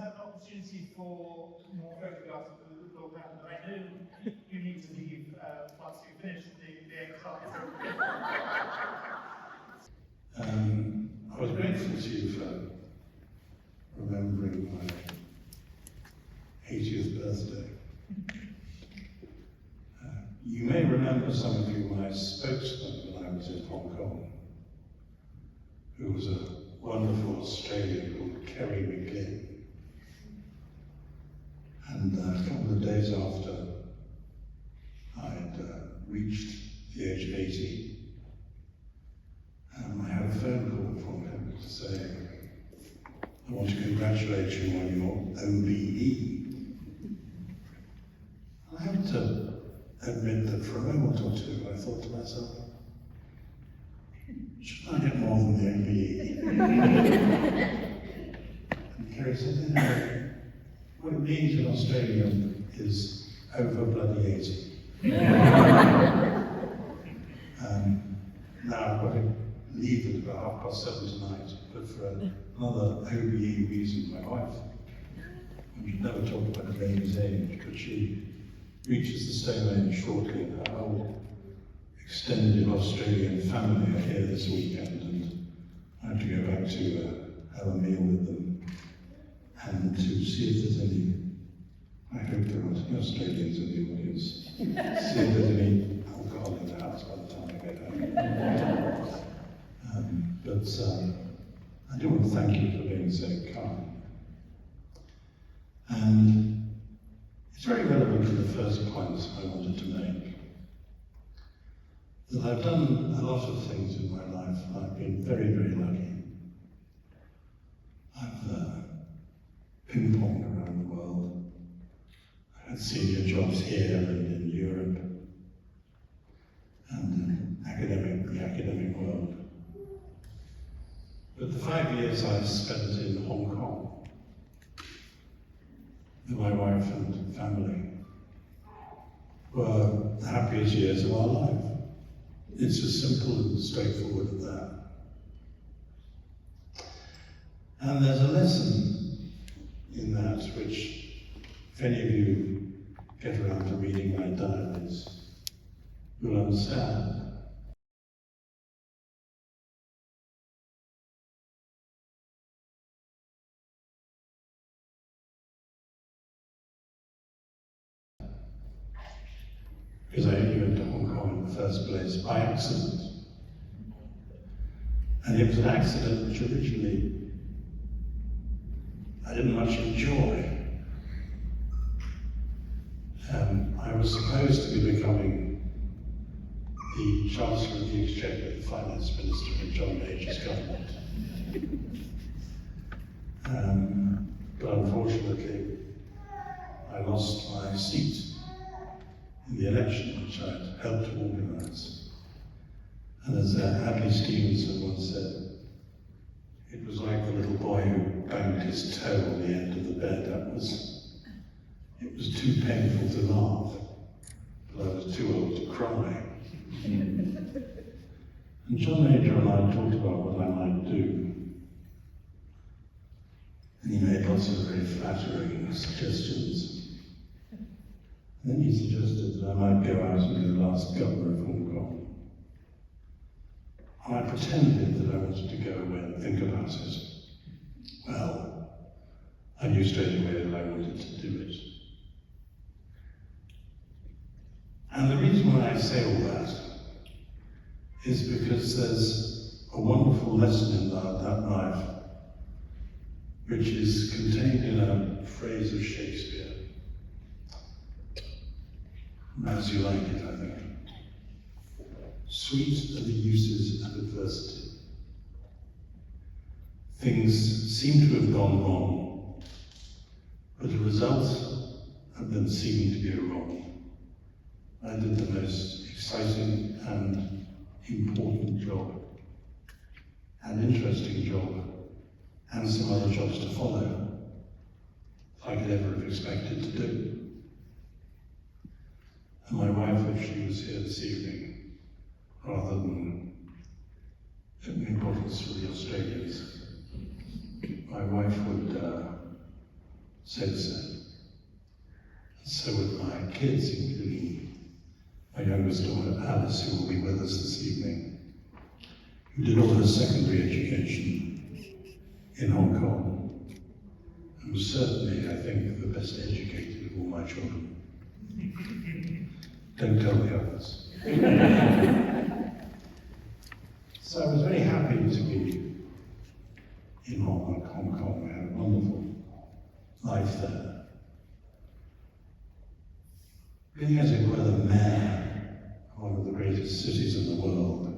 have an opportunity for more photographs of the Lord Patten, but I know you need to leave once you finish the exercise. I was grateful to you for remembering my 80th birthday. You may remember, some of you, my spokesman when I was in Hong Kong, who was a wonderful Australian called Kerry McGlynn. And a couple of days after I'd reached the age of 80, I had a phone call from him to say, I want to congratulate you on your OBE. I have to admit that for a moment or two I thought to myself, should I get more than the OBE? And Kerry said, no, what it means in Australia is Over Bloody 80. Now I've got to leave at about 7:30 tonight, but for another OBE reason, my wife, and we've never talked about Amy's age, but she reaches the same age shortly, and her whole extended Australian family are here this weekend, and I have to go back to have a meal with them and to see if there's any, I hope there aren't any Australians in the audience, see if there's any alcohol in the house by the time I get home. But I do want to thank you for being so kind. And it's very relevant to the first point I wanted to make, that I've done a lot of things in my life. I've been very, very lucky. I've ping-ponged around the world. I had senior jobs here and in Europe, and in the academic world. But the 5 years I spent in Hong Kong with my wife and family were the happiest years of our life. It's as simple and straightforward as that. And there's a lesson in that which, if any of you get around to reading my diaries, you'll understand. Because I only went to Hong Kong in the first place by accident. And it was an accident which originally I didn't much enjoy. I was supposed to be becoming the Chancellor of the Exchequer, the Finance Minister in John Major's government. But unfortunately, I lost my seat in the election, which I'd helped to organise. And as Hadley Stevenson once said, it was like the little boy who banged his toe on the end of the bed. It was too painful to laugh, but I was too old to cry. And John Major and I talked about what I might do. And he made lots of very flattering suggestions. And then he suggested that I might go out and be the last governor of Hong Kong. And I pretended that I wanted to go away and think about it. Well, I knew straight away that I wanted to do it. And the reason why I say all that is because there's a wonderful lesson in that life, which is contained in a phrase of Shakespeare. As you like it, I think. Sweet are the uses of adversity. Things seem to have gone wrong, but the result of them seeming to go wrong. I did the most exciting and important job, and interesting job, and some other jobs to follow, I could ever have expected to do. And my wife, if she was here this evening, rather than importance for the Australians, my wife would said so. And so with my kids, including my youngest daughter Alice, who will be with us this evening, who did all her secondary education in Hong Kong, and was certainly, I think, the best educated of all my children. Don't tell the others. So I was very happy to be in Hong Kong. I had a wonderful life there. Being, as it were, the mayor of one of the greatest cities in the world,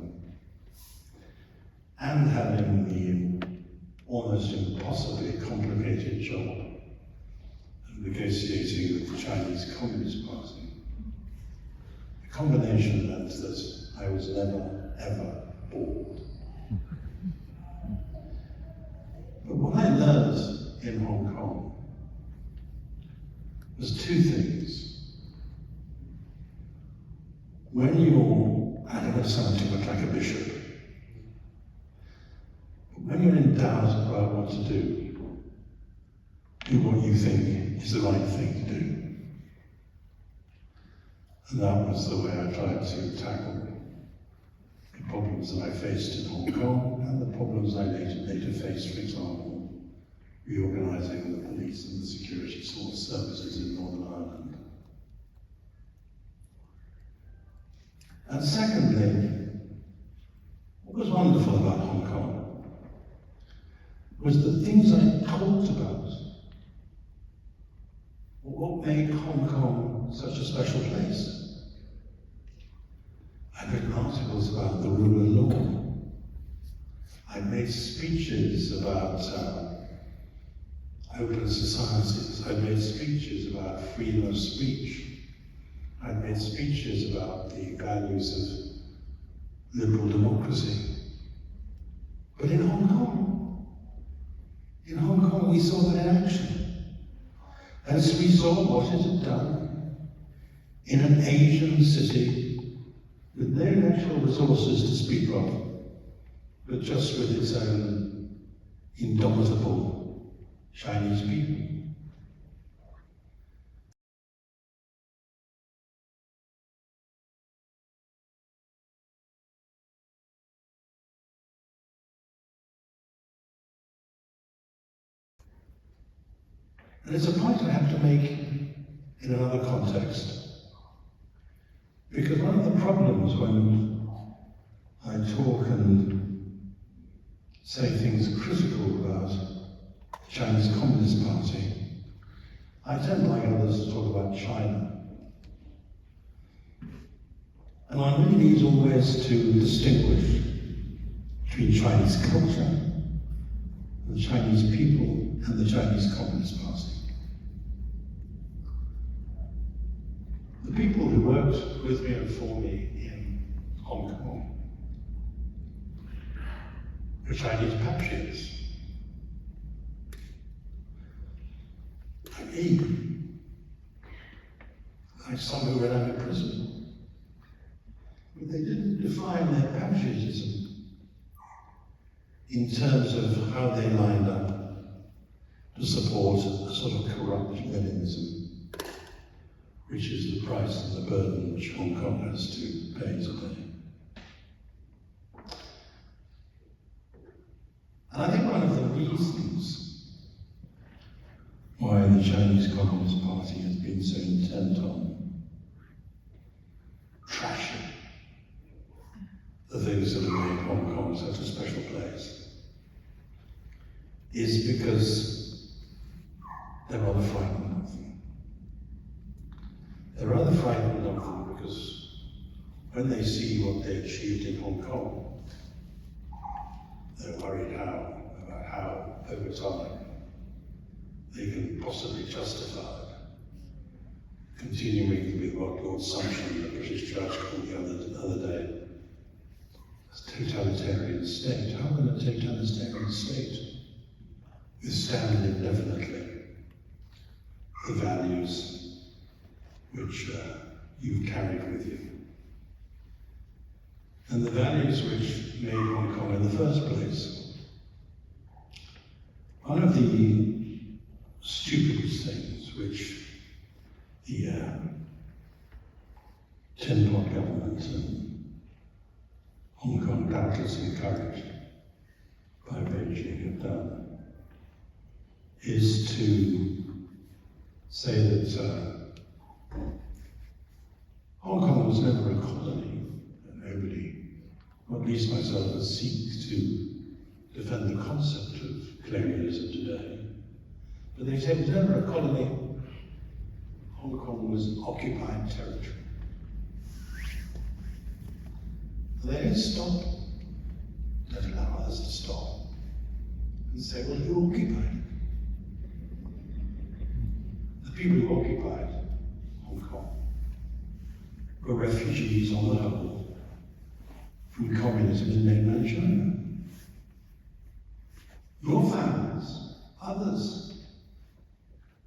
and having the almost impossibly complicated job of negotiating with the Chinese Communist Party, the combination meant that I was never, ever bored. But what I learned in Hong Kong was two things. When you're, I don't want to sound too much like a bishop, but when you're in doubt about what to do what you think is the right thing to do. And that was the way I tried to tackle the problems that I faced in Hong Kong and the problems I later faced, for example, reorganizing the police and the security services in Northern Ireland. And secondly, what was wonderful about Hong Kong was the things I talked about. What made Hong Kong such a special place? I've written articles about the rule of law. I've made speeches about open societies. I've made speeches about freedom of speech. I've made speeches about the values of liberal democracy. But in Hong Kong we saw that in action. As we saw what it had done in an Asian city with no natural resources to speak of, but just with its own indomitable Chinese people. And it's a point I have to make in another context. Because one of the problems when I talk and say things critical about the Chinese Communist Party, I tend, like others, to talk about China. And one really needs always to distinguish between Chinese culture, the Chinese people, and the Chinese Communist Party. The people who worked with me and for me in Hong Kong were Chinese patriots. Like me, like some who were out of prison. But they didn't define their patriotism in terms of how they lined up to support a sort of corrupt Leninism, which is the price and the burden which Hong Kong has to pay today. And I think one of the reasons why the Chinese Communist Party has been so intent on trashing the things that have made Hong Kong such a special place is because they're rather frightened of them. They're rather frightened of them because when they see what they achieved in Hong Kong, they're worried about how, over time, they can possibly justify continuing with what Lord Sumption, the British judge, called the other day, as totalitarian state. How can a totalitarian state withstand indefinitely the values which you've carried with you? And the values which made Hong Kong in the first place. One of the stupidest and Hong Kong doubtless encouraged by Beijing have done, is to say that Hong Kong was never a colony, and nobody, or at least myself, seeks to defend the concept of colonialism today. But they say it was never a colony. Hong Kong was occupied territory. And they didn't stop, don't allow others to stop, and say, well, who occupied it? The people who occupied Hong Kong were refugees on the whole from communism in mainland China. Your families, others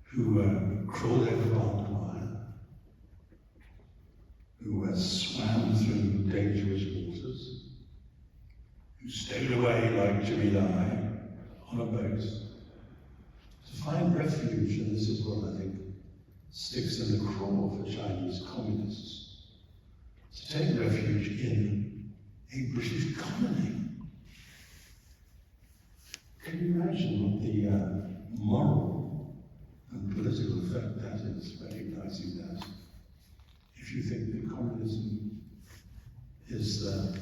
who crawled over barbed wire, who swam through dangerous waters, who stowed away like Jimmy Lai on a boat to find refuge, and this is what I think sticks in the craw for Chinese communists, to take refuge in a British colony. Can you imagine what the moral and political effect that is, recognizing that? If you think that communism is the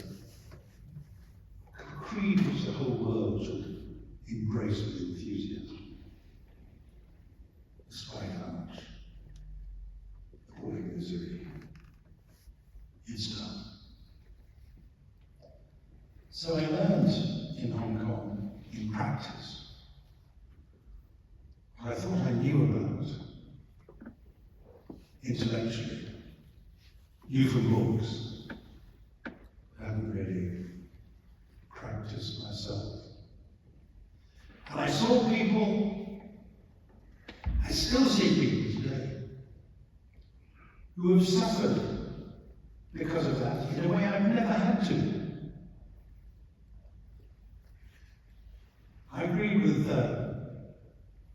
creed which the whole world should embrace with enthusiasm, despite how much appalling misery is done. So I learned in Hong Kong, in practice, what I thought I knew about intellectually, knew from books, I hadn't really practiced myself. And I saw people, I still see people today, who have suffered because of that in a way I've never had to. I agree with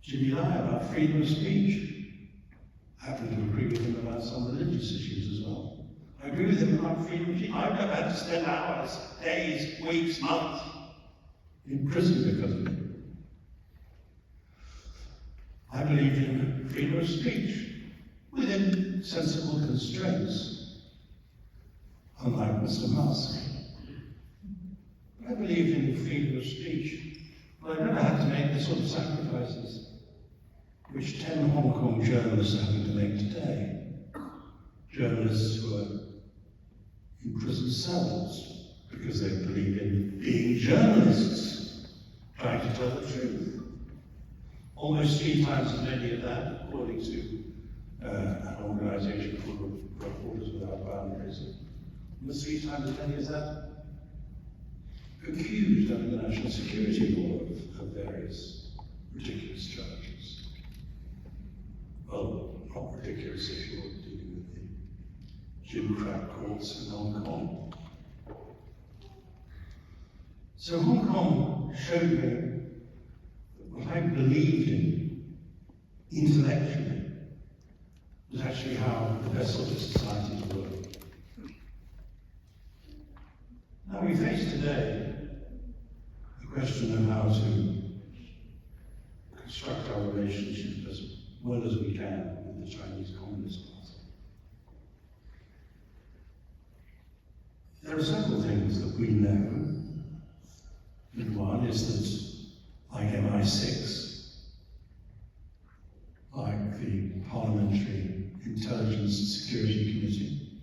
Jimmy Lai about freedom of speech. I happen to agree with him about some religious issues as well. I agree with him about freedom of speech. I've never had to spend hours, days, weeks, months in prison because of it. I believe in freedom of speech within sensible constraints, unlike Mr. Musk. I believe in freedom of speech. But I've never had to make the sort of sacrifices which 10 Hong Kong journalists are having to make today. Journalists who are in prison cells because they believe in being journalists, trying to tell the truth. Almost 3 times as many of that, according to an organisation called Reporters Without Boundaries. Almost 3 times as many as that accused under the national security law of various ridiculous charges. Well, not ridiculous if you're dealing with the gimcrack courts in Hong Kong. So Hong Kong showed me that what I believed in intellectually was actually how the best sort of societies work. Now we face today the question of how to construct our relationship as well as we can with the Chinese Communist Party. There are several things that we know. And one is that, like MI6, like the Parliamentary Intelligence and Security Committee,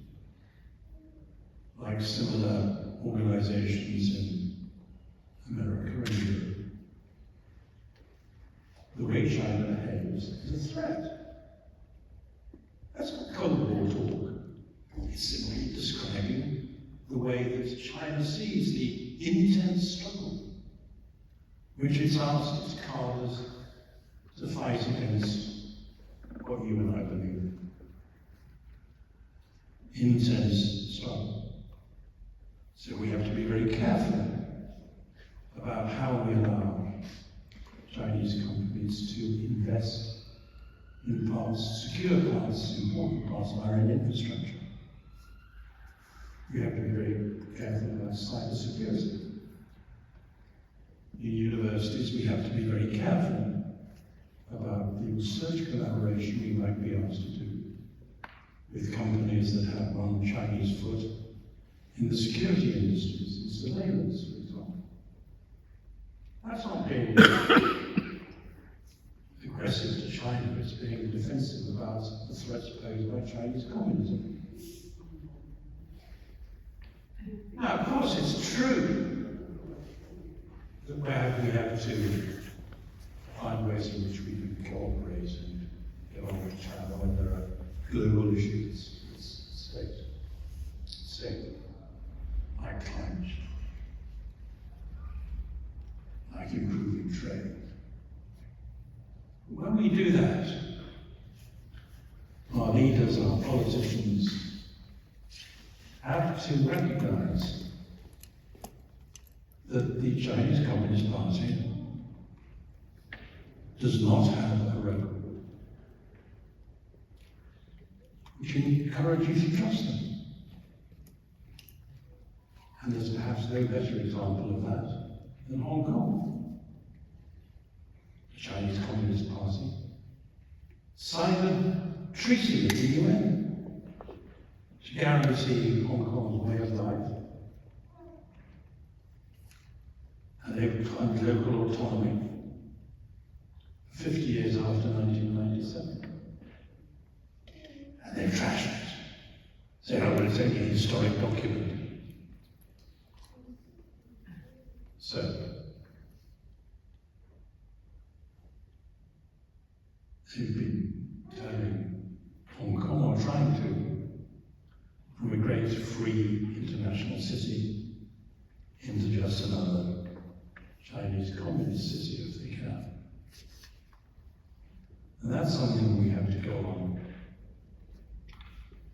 like similar organizations in America and Europe, the way China behaves is a threat. That's not Cold War talk. It's simply describing the way that China sees the intense struggle which it's asked its cadres to fight against what you and I believe in. Intense struggle. So we have to be very careful about how we allow Chinese companies to invest in parts, secure parts, important parts of our own infrastructure. We have to be very careful about cybersecurity. In universities, we have to be very careful about the research collaboration we might be asked to do with companies that have one Chinese foot in the security industries, in surveillance, for example. That's not being aggressive to China, it's being defensive about the threats posed by Chinese communism. Now, of course, it's true that we have to find ways in which we can cooperate and get on with China when there are global issues, state, like climate change, like improving trade. When we do that, our leaders, our politicians, have to recognize that the Chinese Communist Party does not have a record, which encourages you to trust them. And there's perhaps no better example of that than Hong Kong. The Chinese Communist Party signed a treaty with the UN to guarantee Hong Kong's way of life, and they've claimed local autonomy 50 years after 1997. And they've trashed it. Say, oh, well, it's only a historic document. So, they've been turning Hong Kong, or trying to, from a great free international city into just another Chinese communist city if they can. And that's something we have to go on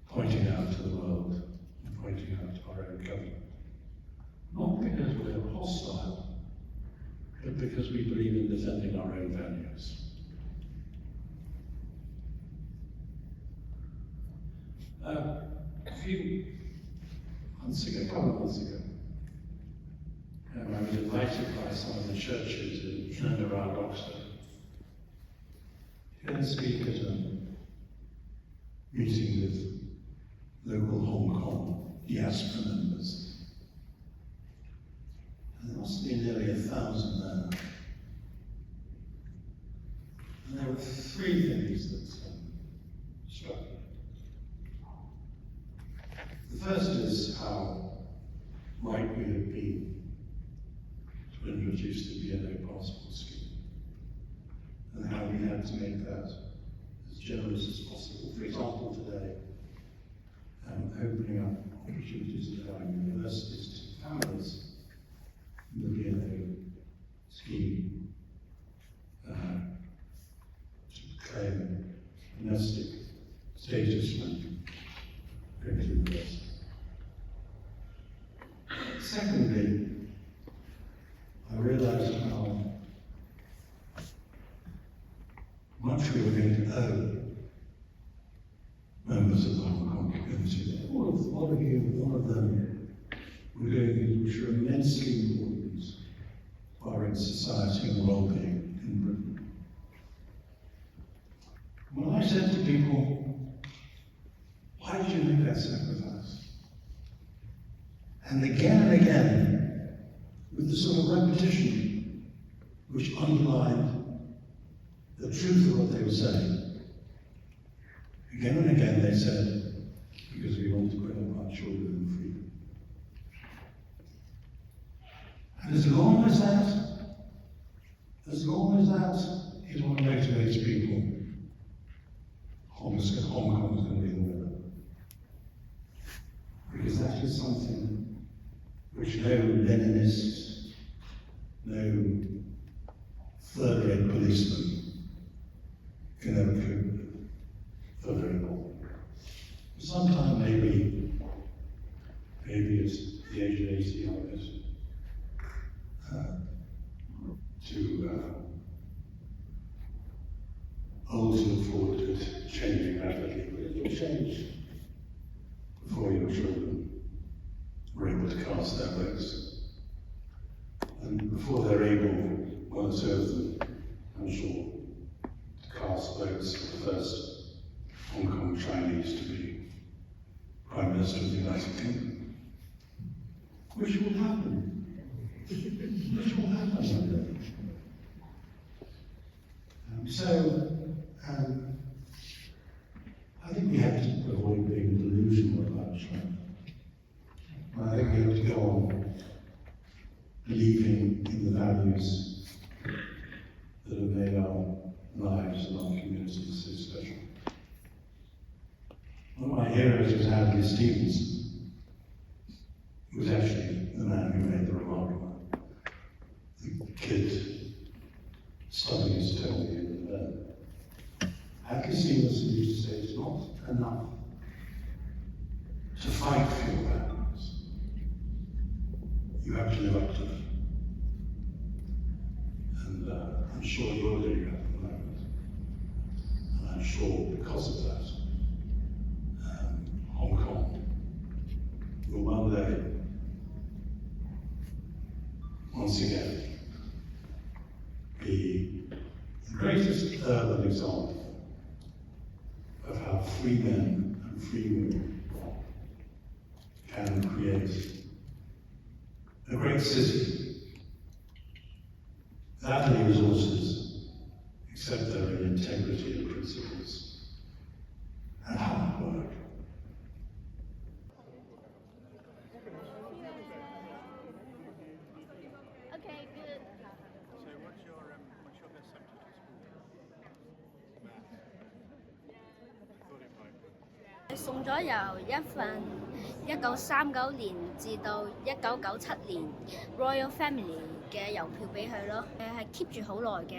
pointing out to the world and pointing out to our own government. Not because we're hostile, but because we believe in defending our own values. A few months ago, a couple of months ago, I was invited by some of the churches in and around Oxford to go and speak at a meeting with local Hong Kong diaspora members. And there must be nearly 1,000 there. And there were three things that struck me. The first is how right we have been to introduce the BNO passport scheme, and how we had to make that as generous as possible. For example, today, opening up opportunities at our universities to families in the BNO scheme to claim domestic status when going to university. Secondly, I realized how much we were going to owe members of the Hong Kong community. All of you, all of them, were doing things which are immensely important for our society and well-being in Britain. When I said to people, why did you make that sacrifice? And again, with the sort of repetition which underlined the truth of what they were saying. Again and again they said, because we want to bring up our children in freedom. And as long as that is what motivates people, Hong Kong is going to be the winner. Because that is something which no Leninist, no third-rate policeman can ever cope with for very long. Sometime maybe at the age of 80, I guess, old to look forward to it changing rapidly, but it will change before your children cast their votes. And before they're able, one or two of them, I'm sure, to cast votes for the first Hong Kong Chinese to be Prime Minister of the United Kingdom, which will happen. Which will happen one day. I think we have to avoid being delusional about China. I think we have to go on believing in the values that have made our lives and our communities so special. One of my heroes was Andy Stevens, who was actually the man who made the remark about the kid stubbing his toe at the end of the bed. Andy Stevens used to say it's not enough to fight for your values. You have to live up to them. And I'm sure you're doing that at the moment. And I'm sure because of that, Hong Kong will one day, once again, be the greatest urban example of how free men and free women can create a great city without any resources except their own integrity and principles and hard work. Okay, good. So what's your best subject at school? Math. 送咗由一份1939年至到1997年 Royal Family 嘅郵票俾佢咯，係 keep 住好耐嘅，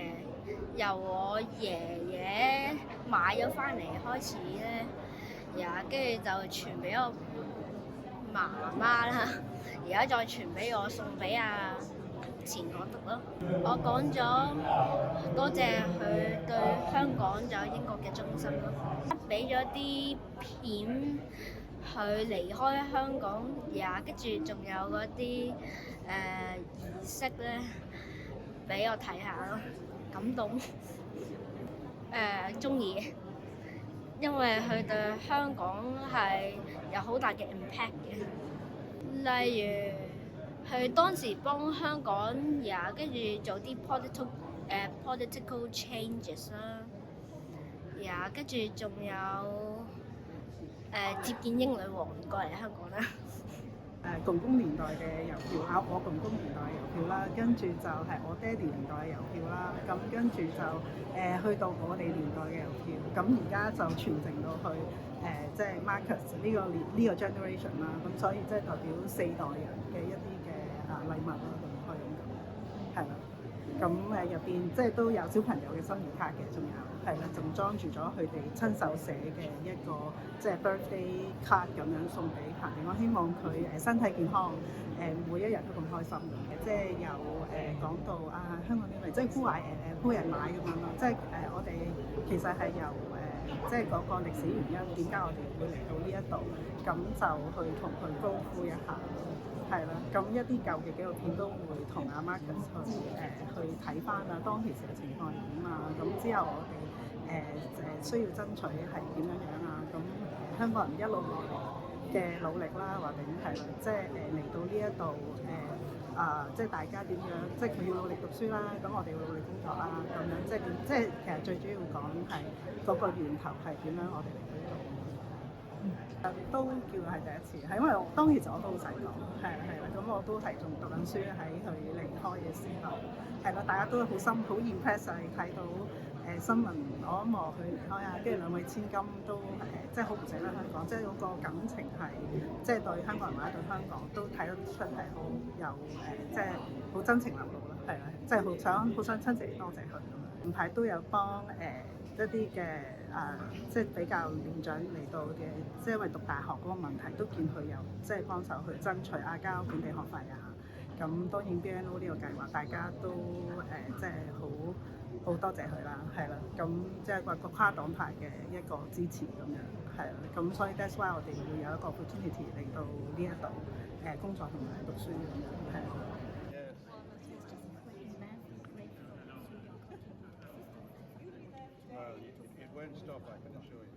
由我爺爺買咗翻嚟開始咧，跟住就傳俾我媽媽啦，而家再傳俾我送俾前港督咯。我講咗多謝佢對香港仲有英國嘅忠心咯，俾咗啲片佢離開香港，跟住仲有嗰啲儀式咧，俾我睇下咯，感動，中意，因為佢對香港係有好大嘅 impact 嘅，例如。佢當時幫香港跟住做啲 political changes 啦，跟住仲有接見英女王過嚟香港啦。公公年代嘅郵票，我公公年代嘅郵票啦，跟住就係我爹哋年代嘅郵票啦，咁跟住就去到我哋年代嘅郵票，咁而家就傳承到去即係 Marcus 呢個 generation 啦，咁所以即係代表4代人嘅一啲嘅禮物啦，咁可以咁講，係啦。咁入邊即係都有小朋友嘅生日卡嘅，仲有係啦，仲裝住咗佢哋親手寫嘅一個即係 birthday card 咁樣送俾彭定康，希望佢身體健康，每一日都咁開心嘅。即係由講到香港啲嚟，即係呼人買咁樣咯。即係我哋其實係由即係嗰個歷史原因，點解我哋會嚟到呢一度，咁就去同佢高呼一下。係啦，咁一啲舊嘅紀錄片都會同阿 Marcus 去睇翻當其時嘅情況係點啊，咁之後我哋需要爭取係點樣啊，咁香港人一路落嚟嘅努力啦，或者係啦，即係嚟到呢一度即係大家點樣，即係佢要努力讀書啦，咁我哋要努力工作啦，咁樣即係其實最主要講係嗰個源頭係點樣，我哋嚟到呢度。都叫係第一次，係因為當其時我都好細個，係啦，咁我都係仲讀緊書喺佢離開嘅時候，係啦，大家都好impress 睇到新聞我望佢離開跟住2位千金都即係好唔捨得香港，即係嗰個感情係即係對香港人或者對香港都睇得出係好有即係好真情流露啦，係啦，即係好想親自嚟多謝佢咁樣。近排都有幫一啲嘅即係比較年長嚟到嘅，即係因為讀大學嗰個問題，都見佢有即係幫手去爭取交本地學費啊。咁當然 BNO 呢個計劃，大家都即係好多謝佢啦，係啦。咁即係個跨黨派嘅一個支持咁樣，係啦。咁所以 that's why 我哋會有一個 opportunity 嚟到呢一度，工作同埋讀書咁樣係。Well, it won't stop, I can assure you.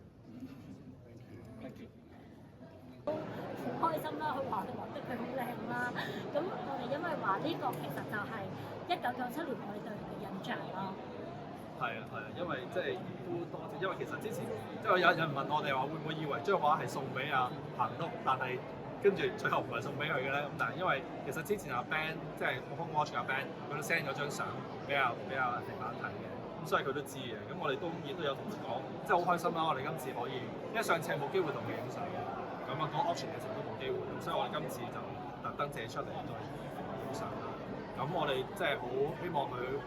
Thank you. 好開心啦！佢話得佢好靚啦，咁我哋因為話呢個其實就係1997年我哋對佢嘅印象啦。係啊，因為即係都多謝，因為其實之前即係有人問我哋話會唔會以為張畫係送俾阿彭督，但係跟住最後唔係送俾佢嘅咧。咁但係因為其實之前阿 Ben 即係我 home watch 阿 Ben， 佢都 send 咗張相俾阿平板睇嘅，咁所以佢都知嘅。咁我哋當然都有同佢講，即係好開心啦！我哋今次可以，因為上次係冇機會同佢影相嘅，咁啊講 auction 嘅時候都冇機會，咁所以我哋今次就特登借出嚟再影相啦。咁我哋即係好希望佢。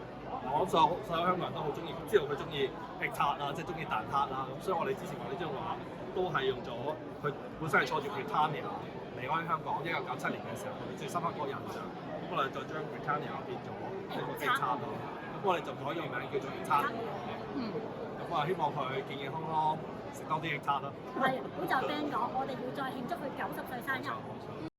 我所有香港人都好中意，知道佢中意劈撻啦，即係中意蛋撻啦。咁所以我哋之前話呢張畫都係用咗佢本身係坐住 Britannia 離開香港1997年嘅時候，最深刻嗰個印象。咁我哋就將 Britannia 變咗一個劈撻咯。咁我哋就改咗個名叫做劈撻。咁啊，希望佢健健康康食多啲劈撻啦。係，好就 Ben 講，我哋要再慶祝佢90歲生日。